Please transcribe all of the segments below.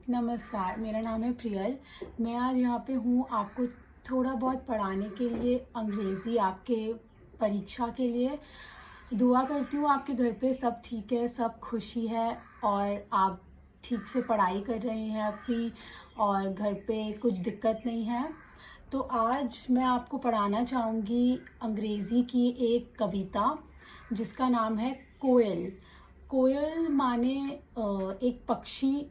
नमस्कार, मेरा नाम है प्रियल। मैं आज यहाँ पे हूँ आपको थोड़ा बहुत पढ़ाने के लिए, अंग्रेज़ी आपके परीक्षा के लिए। दुआ करती हूँ आपके घर पे सब ठीक है, सब खुशी है और आप ठीक से पढ़ाई कर रहे हैं अपनी और घर पे कुछ दिक्कत नहीं है। तो आज मैं आपको पढ़ाना चाहूँगी अंग्रेज़ी की एक कविता जिसका नाम है कोयल। कोयल माने एक पक्षी।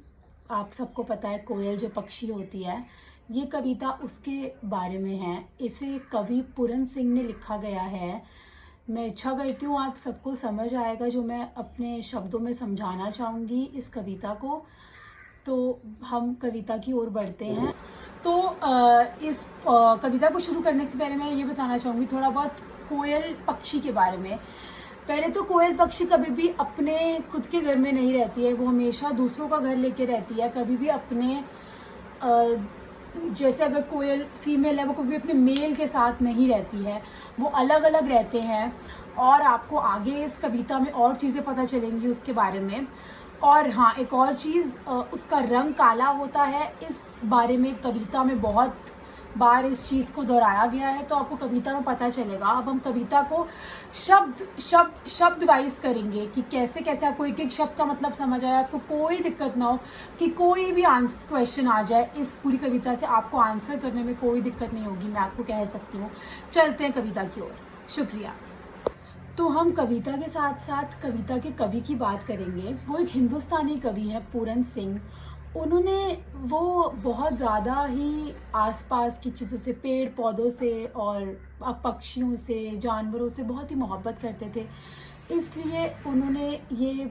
आप सबको पता है कोयल जो पक्षी होती है। ये कविता उसके बारे में है। इसे कवि पूरन सिंह ने लिखा गया है। मैं इच्छा करती हूँ आप सबको समझ आएगा जो मैं अपने शब्दों में समझाना चाहूँगी इस कविता को। तो हम कविता की ओर बढ़ते हैं। तो इस कविता को शुरू करने से पहले मैं ये बताना चाहूँगी थोड़ा बहुत कोयल पक्षी के बारे में। पहले तो कोयल पक्षी कभी भी अपने खुद के घर में नहीं रहती है, वो हमेशा दूसरों का घर लेके रहती है। कभी भी अपने जैसे अगर कोयल फीमेल है वो कभी अपने मेल के साथ नहीं रहती है, वो अलग अलग रहते हैं। और आपको आगे इस कविता में और चीज़ें पता चलेंगी उसके बारे में। और हाँ, एक और चीज़, उसका रंग काला होता है। इस बारे में कविता में बहुत बार इस चीज़ को दोहराया गया है, तो आपको कविता में पता चलेगा। अब हम कविता को शब्द वाइज करेंगे कि कैसे कैसे आपको एक एक शब्द का मतलब समझ आए, आपको कोई दिक्कत ना हो कि कोई भी क्वेश्चन आ जाए इस पूरी कविता से आपको आंसर करने में कोई दिक्कत नहीं होगी, मैं आपको कह सकती हूँ। चलते हैं कविता की ओर। शुक्रिया। तो हम कविता के साथ साथ कविता के कवि की बात करेंगे। वो एक हिंदुस्तानी कवि है पूरन सिंह। उन्होंने वो बहुत ज़्यादा ही आसपास की चीज़ों से, पेड़ पौधों से और पक्षियों से, जानवरों से बहुत ही मोहब्बत करते थे। इसलिए उन्होंने ये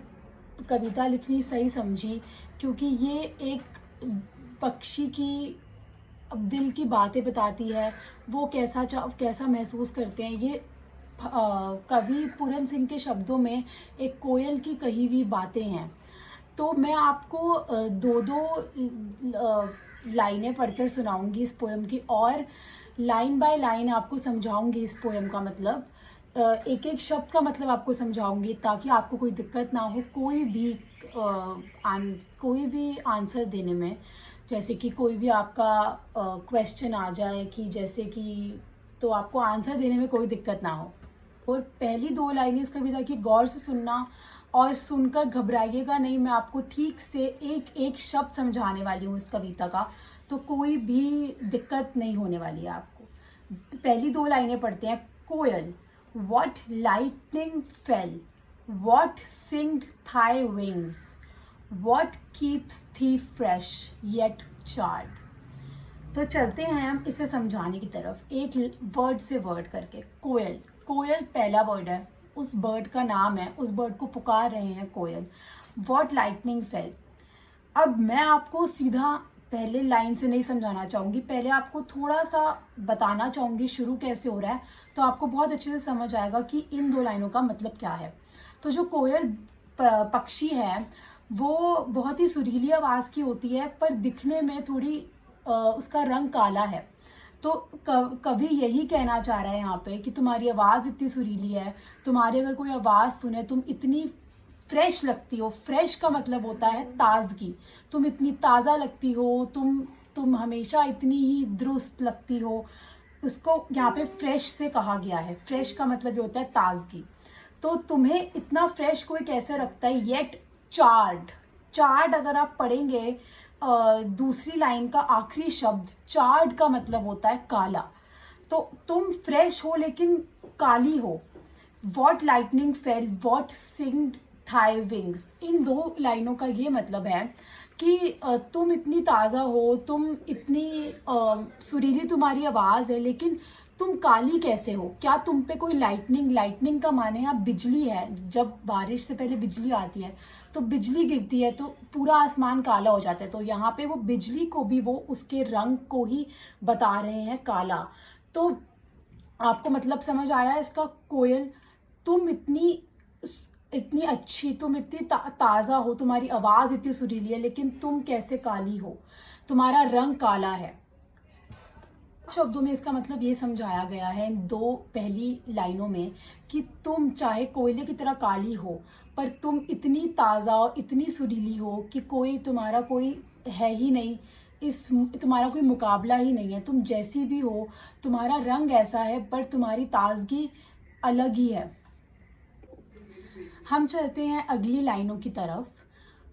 कविता लिखनी सही समझी, क्योंकि ये एक पक्षी की अब दिल की बातें बताती है। वो कैसा महसूस करते हैं। ये कवि पूरन सिंह के शब्दों में एक कोयल की कही हुई बातें हैं। तो मैं आपको दो दो लाइनें पढ़कर सुनाऊंगी इस पोएम की, और लाइन बाय लाइन आपको समझाऊंगी इस पोएम का मतलब। एक एक शब्द का मतलब आपको समझाऊंगी ताकि आपको कोई दिक्कत ना हो कोई भी आंसर देने में। जैसे कि कोई भी आपका क्वेश्चन आ जाए कि जैसे कि, तो आपको आंसर देने में कोई दिक्कत ना हो। और पहली दो लाइनें इस कविता की गौर से सुनना और सुनकर घबराइएगा नहीं। मैं आपको ठीक से एक एक शब्द समझाने वाली हूँ इस कविता का, तो कोई भी दिक्कत नहीं होने वाली है आपको। पहली दो लाइनें पढ़ते हैं। कोयल, what lightning fell, what singed thy wings, what keeps thee fresh yet charred। तो चलते हैं हम इसे समझाने की तरफ, एक वर्ड से वर्ड करके। कोयल, कोयल पहला वर्ड है, उस बर्ड का नाम है, उस बर्ड को पुकार रहे हैं कोयल। What lightning fail. अब मैं आपको सीधा पहले लाइन से नहीं समझाना चाहूँगी, पहले आपको थोड़ा सा बताना चाहूँगी शुरू कैसे हो रहा है, तो आपको बहुत अच्छे से समझ आएगा कि इन दो लाइनों का मतलब क्या है। तो जो कोयल पक्षी है वो बहुत ही सुरीली आवाज़ की होती है, पर दिखने में थोड़ी उसका रंग काला है। तो कभी यही कहना चाह रहा है यहाँ पे कि तुम्हारी आवाज़ इतनी सुरीली है, तुम्हारी अगर कोई आवाज़ सुने तुम इतनी फ्रेश लगती हो। फ्रेश का मतलब होता है ताजगी। तुम इतनी ताज़ा लगती हो, तुम हमेशा इतनी ही दुरुस्त लगती हो। उसको यहाँ पे फ्रेश से कहा गया है। फ्रेश का मतलब ये होता है ताजगी। तो तुम्हें इतना फ्रेश कोई कैसे रखता है। येट चार्ड, चार्ड अगर आप पढ़ेंगे दूसरी लाइन का आखिरी शब्द, चार्ड का मतलब होता है काला। तो तुम फ्रेश हो लेकिन काली हो। What lightning fell, what singed thy wings. इन दो लाइनों का ये मतलब है कि तुम इतनी ताज़ा हो, तुम इतनी सुरीली तुम्हारी आवाज़ है, लेकिन तुम काली कैसे हो। क्या तुम पे कोई लाइटनिंग, लाइटनिंग का माने यहाँ बिजली है। जब बारिश से पहले बिजली आती है तो बिजली गिरती है तो पूरा आसमान काला हो जाता है। तो यहाँ पे वो बिजली को भी वो उसके रंग को ही बता रहे हैं काला। तो आपको मतलब समझ आया इसका। कोयल, तुम इतनी अच्छी, तुम इतनी ताज़ा हो, तुम्हारी आवाज़ इतनी सुरीली है, लेकिन तुम कैसे काली हो, तुम्हारा रंग काला है। शब्दों में इसका मतलब ये समझाया गया है इन दो पहली लाइनों में कि तुम चाहे कोयले की तरह काली हो, पर तुम इतनी ताज़ा और इतनी सुरीली हो कि कोई तुम्हारा कोई है ही नहीं, इस तुम्हारा कोई मुकाबला ही नहीं है। तुम जैसी भी हो, तुम्हारा रंग ऐसा है, पर तुम्हारी ताजगी अलग ही है। हम चलते हैं अगली लाइनों की तरफ।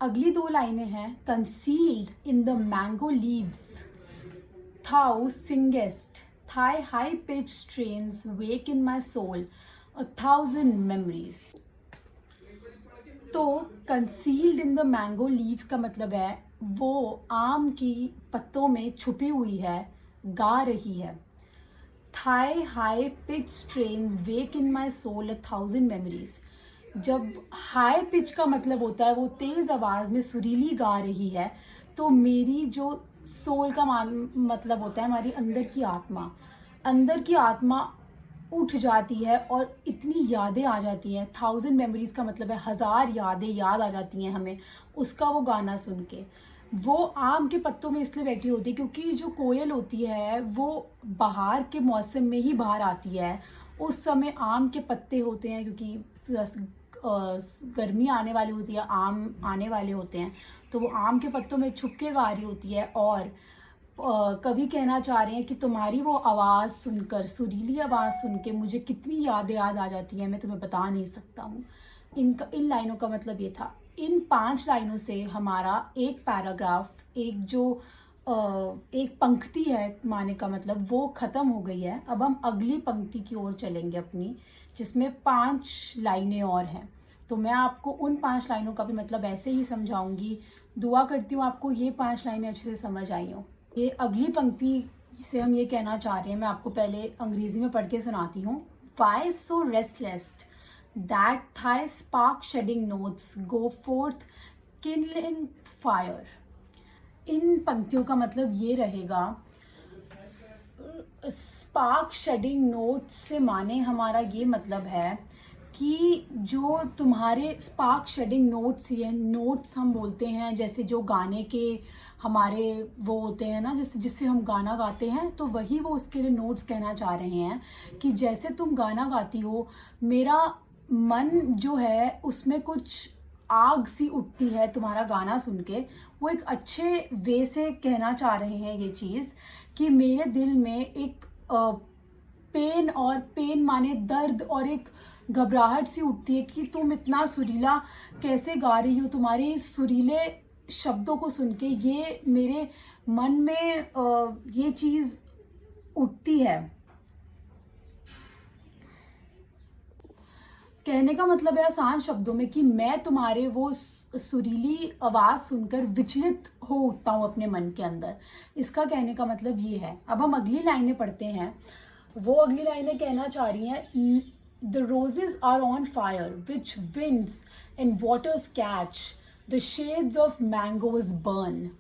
अगली दो लाइनें हैं, concealed in the mango leaves thou singest, thy high-pitched strains wake in my soul 1,000 memories। तो concealed in the mango leaves का मतलब है वो आम की पत्तों में छुपी हुई है, गा रही है। Thy high-pitched strains wake in my soul 1,000 memories। जब हाई पिच का मतलब होता है वो तेज आवाज में सुरीली गा रही है, तो मेरी जो सोल का मतलब होता है हमारी अंदर की आत्मा उठ जाती है और इतनी यादें आ जाती हैं। 1,000 मेमोरीज का मतलब है 1,000 यादें याद आ जाती हैं हमें उसका वो गाना सुन के। वो आम के पत्तों में इसलिए बैठी होती है क्योंकि जो कोयल होती है वो बाहर के मौसम में ही बाहर आती है। उस समय आम के पत्ते होते हैं क्योंकि गर्मी आने वाली होती है, आम आने वाले होते हैं, तो वो आम के पत्तों में छुप के गा रही होती है। और कवि कहना चाह रहे हैं कि तुम्हारी वो आवाज़ सुनकर, सुरीली आवाज़ सुन के मुझे कितनी यादें याद आ जाती हैं, मैं तुम्हें बता नहीं सकता हूँ। इन लाइनों का मतलब ये था। इन 5 लाइनों से हमारा एक पैराग्राफ, एक पंक्ति है माने का मतलब, वो ख़त्म हो गई है। अब हम अगली पंक्ति की ओर चलेंगे अपनी, जिसमें 5 लाइनें और हैं। तो मैं आपको उन 5 लाइनों का भी मतलब ऐसे ही समझाऊंगी। दुआ करती हूँ आपको ये 5 लाइनें अच्छे से समझ आई हों। ये अगली पंक्ति से हम ये कहना चाह रहे हैं, मैं आपको पहले अंग्रेजी में पढ़ के सुनाती हूँ। Why so restless that thy spark shedding notes go forth kindling fire। इन पंक्तियों का मतलब ये रहेगा, स्पार्क शेडिंग नोट्स से माने हमारा ये मतलब है कि जो तुम्हारे स्पार्क शेडिंग नोट्स, ये नोट्स हम बोलते हैं जैसे जो गाने के हमारे वो होते हैं ना, जैसे जिससे हम गाना गाते हैं, तो वही वो उसके लिए नोट्स कहना चाह रहे हैं कि जैसे तुम गाना गाती हो, मेरा मन जो है उसमें कुछ आग सी उठती है तुम्हारा गाना सुन के। वो एक अच्छे वे से कहना चाह रहे हैं ये चीज़ कि मेरे दिल में एक पेन माने दर्द और एक घबराहट सी उठती है कि तुम इतना सुरीला कैसे गा रही हो। तुम्हारे इस सुरीले शब्दों को सुन के ये मेरे मन में ये चीज़ उठती है। कहने का मतलब है आसान शब्दों में कि मैं तुम्हारे वो सुरीली आवाज़ सुनकर विचलित हो उठता हूँ अपने मन के अंदर। इसका कहने का मतलब ये है। अब हम अगली लाइनें पढ़ते हैं। वो अगली लाइनें कहना चाह रही हैं, the roses are on fire which winds and waters catch, the shades of mangoes burn.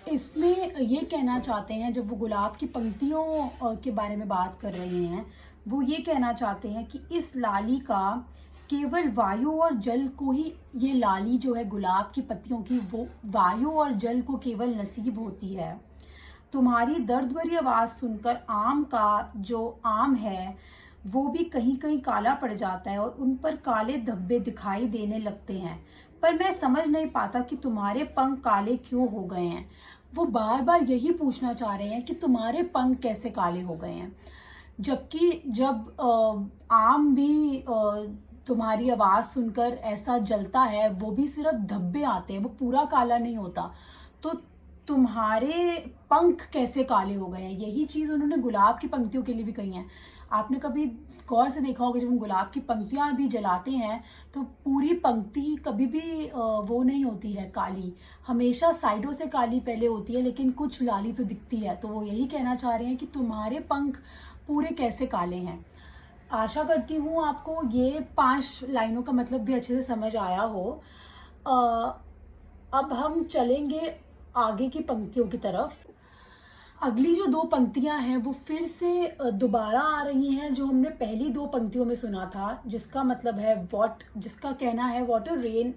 इसमें ये कहना चाहते हैं, जब वो गुलाब की पंक्तियों के बारे में बात कर रहे हैं, वो ये कहना चाहते हैं कि इस लाली का केवल वायु और जल को ही, ये लाली जो है गुलाब की पत्तियों की, वो वायु और जल को केवल नसीब होती है। तुम्हारी दर्द भरी आवाज़ सुनकर आम का जो आम है वो भी कहीं कहीं काला पड़ जाता है और उन पर काले धब्बे दिखाई देने लगते हैं, पर मैं समझ नहीं पाता कि तुम्हारे पंख काले क्यों हो गए हैं। वो बार बार यही पूछना चाह रहे हैं कि तुम्हारे पंख कैसे काले हो गए हैं, जबकि जब आम भी तुम्हारी आवाज़ सुनकर ऐसा जलता है, वो भी सिर्फ धब्बे आते हैं, वो पूरा काला नहीं होता। तो तुम्हारे पंख कैसे काले हो गए हैं, यही चीज़ उन्होंने गुलाब की पंक्तियों के लिए भी कही है। आपने कभी गौर से देखा होगा, जब हम गुलाब की पंक्तियाँ भी जलाते हैं तो पूरी पंक्ति कभी भी वो नहीं होती है काली, हमेशा साइडों से काली पहले होती है, लेकिन कुछ लाली तो दिखती है। तो वो यही कहना चाह रहे हैं कि तुम्हारे पंख पूरे कैसे काले हैं। आशा करती हूँ आपको ये 5 लाइनों का मतलब भी अच्छे से समझ आया हो। अब हम चलेंगे आगे की पंक्तियों की तरफ। अगली जो 2 पंक्तियां हैं वो फिर से दोबारा आ रही हैं, जो हमने पहली 2 पंक्तियों में सुना था, जिसका मतलब है जिसका कहना है what a rain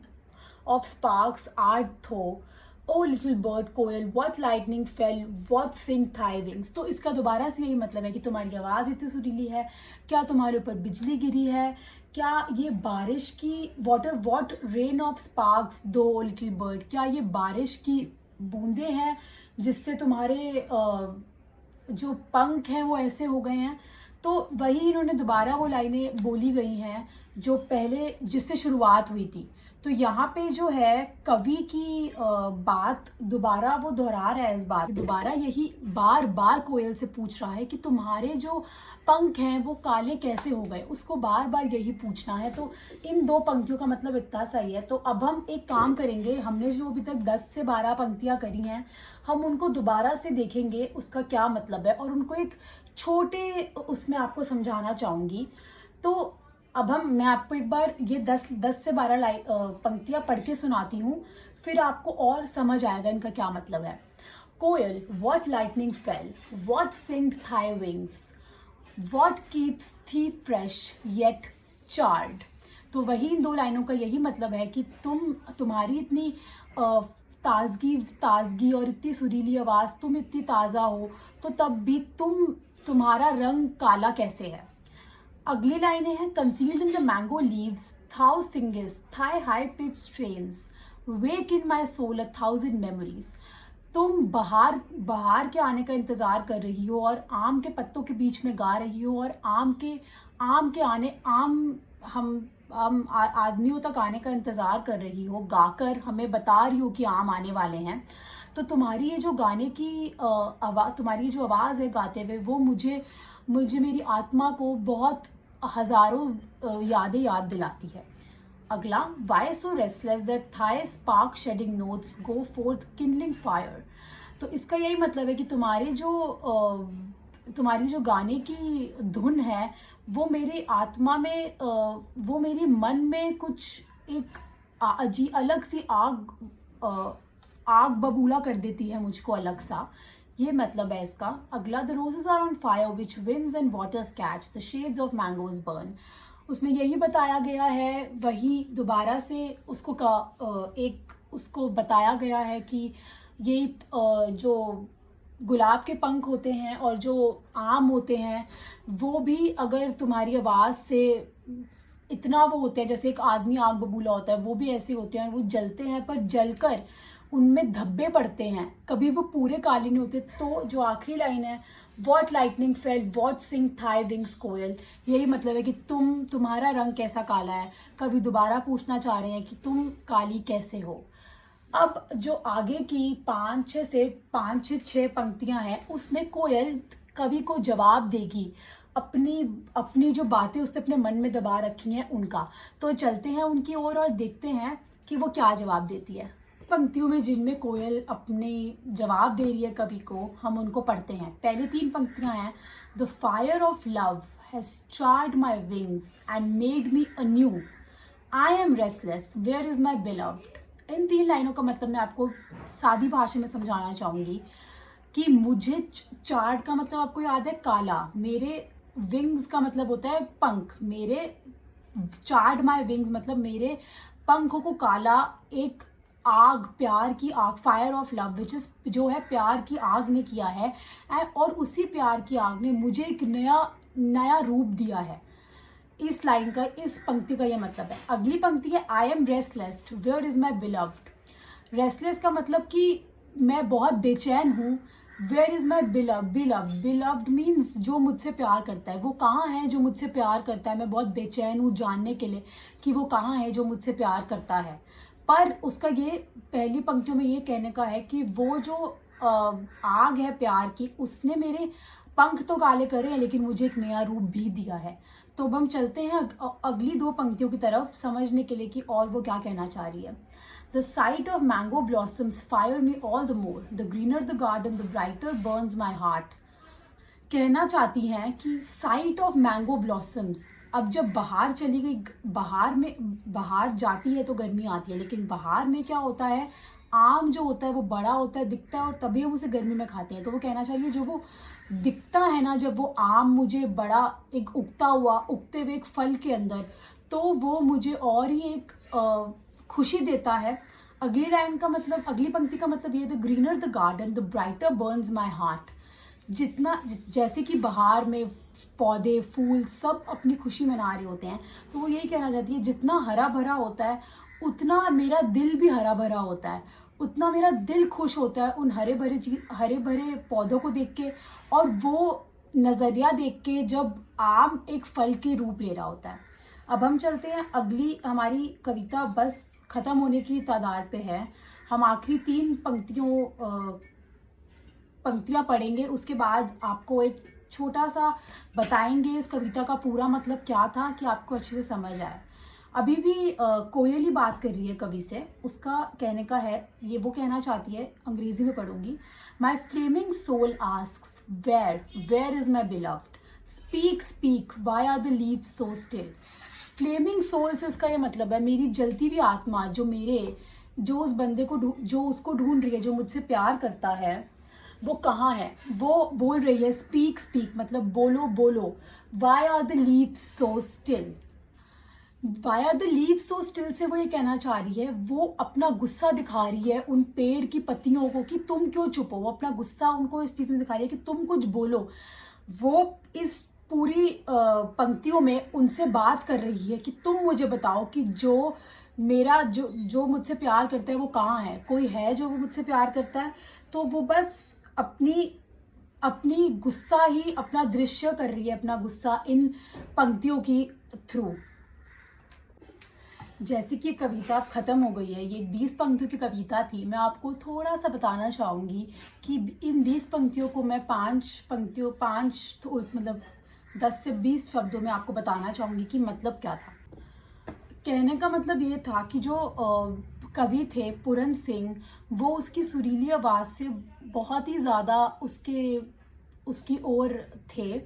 of sparks art thou O little bird koel what lightning fell what sing thy wings. तो इसका दोबारा से यही मतलब है कि तुम्हारी आवाज़ इतनी सुरीली है, क्या तुम्हारे ऊपर बिजली गिरी है, क्या ये बारिश की water what rain of sparks दो लिटिल बर्ड, क्या ये बारिश की बूंदे हैं जिससे तुम्हारे जो पंख हैं वो ऐसे हो गए हैं। तो वही इन्होंने दोबारा वो लाइनें बोली गई हैं जो पहले जिससे शुरुआत हुई थी। तो यहाँ पे जो है कवि की बात दोबारा वो दोहरा रहा है, इस बात दोबारा यही बार बार कोयल से पूछ रहा है कि तुम्हारे जो पंख हैं वो काले कैसे हो गए, उसको बार बार यही पूछना है। तो इन दो पंक्तियों का मतलब इतना सही है। तो अब हम एक काम करेंगे, हमने जो अभी तक 10 से 12 पंक्तियां करी हैं हम उनको दोबारा से देखेंगे उसका क्या मतलब है, और उनको एक छोटे उसमें आपको समझाना चाहूँगी। तो अब मैं आपको एक बार ये 10 से 12 पंक्तियां पढ़ के सुनाती हूँ, फिर आपको और समझ आएगा इनका क्या मतलब है। Koel what lightning fell what sing thy wings what keeps thee fresh yet charred. तो वही इन दो लाइनों का यही मतलब है कि तुम्हारी इतनी ताजगी और इतनी सुरीली आवाज़, तुम इतनी ताज़ा हो तो तब भी तुम्हारा रंग काला कैसे है। अगली लाइनें हैं concealed in the mango leaves thou singest thy high pitch strains wake in my soul 1000 memories. तुम बहार के आने का इंतजार कर रही हो और आम के पत्तों के बीच में गा रही हो, और आम के आने हम आदमियों तक आने का इंतजार कर रही हो, गाकर हमें बता रही हो कि आम आने वाले हैं। तो तुम्हारी ये जो गाने की तुम्हारी जो आवाज़ है गाते हुए, वो मुझे मेरी आत्मा को बहुत हजारों यादें याद दिलाती है। अगला why so restless that thy spark shedding notes go forth kindling fire. तो इसका यही मतलब है कि तुम्हारी जो गाने की धुन है वो मेरी आत्मा में वो मेरी मन में कुछ एक अलग सी आग बबूला कर देती है मुझको अलग सा, ये मतलब है इसका। अगला the roses are on fire which winds and waters catch the shades of mangoes burn. उसमें यही बताया गया है, वही दोबारा से उसको बताया गया है कि ये जो गुलाब के पंख होते हैं और जो आम होते हैं वो भी अगर तुम्हारी आवाज़ से इतना वो होते हैं, जैसे एक आदमी आग बबूला होता है, वो भी ऐसे होते हैं, वो जलते हैं पर जलकर उनमें धब्बे पड़ते हैं, कभी वो पूरे काले नहीं होते। तो जो आखिरी लाइन है what lightning fell what sing thy wings koel, यही मतलब है कि तुम्हारा रंग कैसा काला है। कभी दोबारा पूछना चाह रहे हैं कि तुम काली कैसे हो। अब जो आगे की 5 से 6 पंक्तियां हैं उसमें कोयल कवि को जवाब देगी अपनी जो बातें उसने अपने मन में दबा रखी हैं उनका। तो चलते हैं उनकी ओर और देखते हैं कि वो क्या जवाब देती है। पंक्तियों में जिनमें कोयल अपने जवाब दे रही है कवि को, हम उनको पढ़ते हैं। पहली 3 पंक्तियां हैं the fire of love has charred my wings and made me anew I am restless where is my beloved. इन 3 लाइनों का मतलब मैं आपको सादी भाषा में समझाना चाहूँगी कि मुझे चार्ड का मतलब आपको याद है काला, मेरे विंग्स का मतलब होता है पंख, मेरे चार्ड माई विंग्स मतलब मेरे पंखों को काला एक आग, प्यार की आग, fire of love which is जो है प्यार की आग ने किया है, और उसी प्यार की आग ने मुझे एक नया रूप दिया है। इस लाइन का, इस पंक्ति का यह मतलब है। अगली पंक्ति है I am restless where is my beloved. Restless का मतलब कि मैं बहुत बेचैन हूँ। Where is my beloved means जो मुझसे प्यार करता है, वो कहाँ है जो मुझसे प्यार करता है। मैं बहुत बेचैन हूँ जानने के लिए कि वो कहाँ है जो मुझसे प्यार करता है। पर उसका ये पहली पंक्तियों में ये कहने का है कि वो जो आग है प्यार की, उसने मेरे पंख तो काले करे हैं लेकिन मुझे एक नया रूप भी दिया है। तो अब हम चलते हैं अगली 2 पंक्तियों की तरफ समझने के लिए कि और वो क्या कहना चाह रही है। The site of mango blossoms fire me all the more the greener the garden the brighter Burns my heart. कहना चाहती हैं कि साइट ऑफ मैंगो ब्लॉसम्स, अब जब बहार चली गई, बहार जाती है तो गर्मी आती है, लेकिन बहार में क्या होता है, आम जो होता है वो बड़ा होता है, दिखता है, और तभी हम उसे गर्मी में खाते हैं। तो वो कहना चाहिए जो वो दिखता है ना, जब वो आम मुझे बड़ा एक उगते हुए एक फल के अंदर, तो वो मुझे और ही एक खुशी देता है। अगली लाइन का मतलब, अगली पंक्ति का मतलब ये, the greener the garden the brighter Burns my heart. जितना जैसे कि बहार में पौधे फूल सब अपनी खुशी मना रहे होते हैं, तो वो यही कहना चाहती है जितना हरा भरा होता है उतना मेरा दिल भी हरा भरा होता है, उतना मेरा दिल खुश होता है उन हरे भरे पौधों को देख के, और वो नज़रिया देख के जब आम एक फल के रूप ले रहा होता है। अब हम चलते हैं, अगली हमारी कविता बस ख़त्म होने की तादाद पे है। हम आखिरी 3 पंक्तियाँ पढ़ेंगे, उसके बाद आपको एक छोटा सा बताएंगे इस कविता का पूरा मतलब क्या था, कि आपको अच्छे से समझ आए। अभी भी कोयल ही बात कर रही है कवि से, उसका कहने का है, ये वो कहना चाहती है, अंग्रेजी में पढ़ूंगी। My flaming soul asks where is my beloved, speak speak why are the leaves so still. Flaming soul से उसका ये मतलब है, मेरी जलती हुई आत्मा जो उस बंदे को जो उसको ढूंढ रही है, जो मुझसे प्यार करता है, वो कहाँ है। वो बोल रही है स्पीक स्पीक मतलब बोलो बोलो, why are the leaves so still. Why are the leaves so still से वो ये कहना चाह रही है, वो अपना गुस्सा दिखा रही है उन पेड़ की पत्तियों को कि तुम क्यों चुप हो। वो अपना गुस्सा उनको इस चीज़ में दिखा रही है कि तुम कुछ बोलो। वो इस पूरी पंक्तियों में उनसे बात कर रही है कि तुम मुझे बताओ कि जो मुझसे प्यार करता है वो कहाँ है, कोई है जो मुझसे प्यार करता है। तो वो बस अपनी गुस्सा ही अपना दृश्य कर रही है, अपना गुस्सा इन पंक्तियों की थ्रू। जैसे कि कविता खत्म हो गई है, ये 20 पंक्तियों की कविता थी। मैं आपको थोड़ा सा बताना चाहूँगी कि इन 20 पंक्तियों को मैं 5 मतलब 10 से 20 शब्दों में आपको बताना चाहूँगी कि मतलब क्या था। कहने का मतलब ये था कि जो कवि थे पूरन सिंह, वो उसकी सुरीली आवाज़ से बहुत ही ज़्यादा उसकी ओर थे।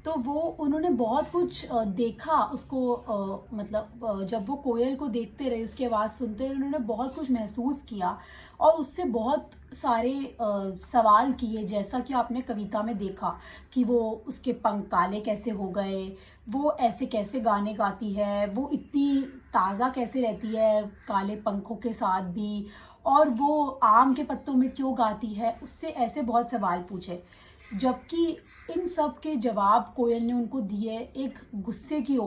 तो उन्होंने बहुत कुछ देखा उसको, मतलब जब वो कोयल को देखते रहे, उसकी आवाज़ सुनते रहे, उन्होंने बहुत कुछ महसूस किया और उससे बहुत सारे सवाल किए। जैसा कि आपने कविता में देखा कि वो उसके पंख काले कैसे हो गए, वो ऐसे कैसे गाने गाती है, वो इतनी ताज़ा कैसे रहती है काले पंखों के साथ भी, और वो आम के पत्तों में क्यों गाती है। उससे ऐसे बहुत सवाल पूछे, जबकि इन सब के जवाब कोयल ने उनको दिए एक गुस्से की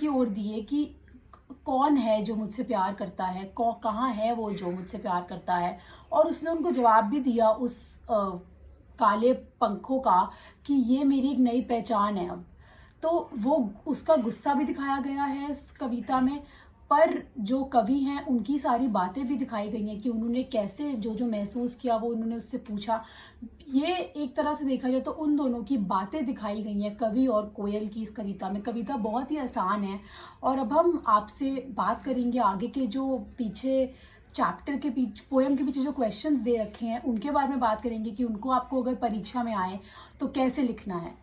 ओर दिए कि कौन है जो मुझसे प्यार करता है, कहाँ है वो जो मुझसे प्यार करता है। और उसने उनको जवाब भी दिया उस काले पंखों का कि ये मेरी एक नई पहचान है अब। तो वो उसका गुस्सा भी दिखाया गया है इस कविता में, पर जो कवि हैं उनकी सारी बातें भी दिखाई गई हैं कि उन्होंने कैसे जो महसूस किया वो उन्होंने उससे पूछा। ये एक तरह से देखा जाए तो उन दोनों की बातें दिखाई गई हैं, कवि और कोयल की, इस कविता में। कविता बहुत ही आसान है। और अब हम आपसे बात करेंगे आगे के जो पीछे चैप्टर के पीछे, पोएम के पीछे जो क्वेश्चंस दे रखे हैं उनके बारे में बात करेंगे कि उनको आपको अगर परीक्षा में आए तो कैसे लिखना है।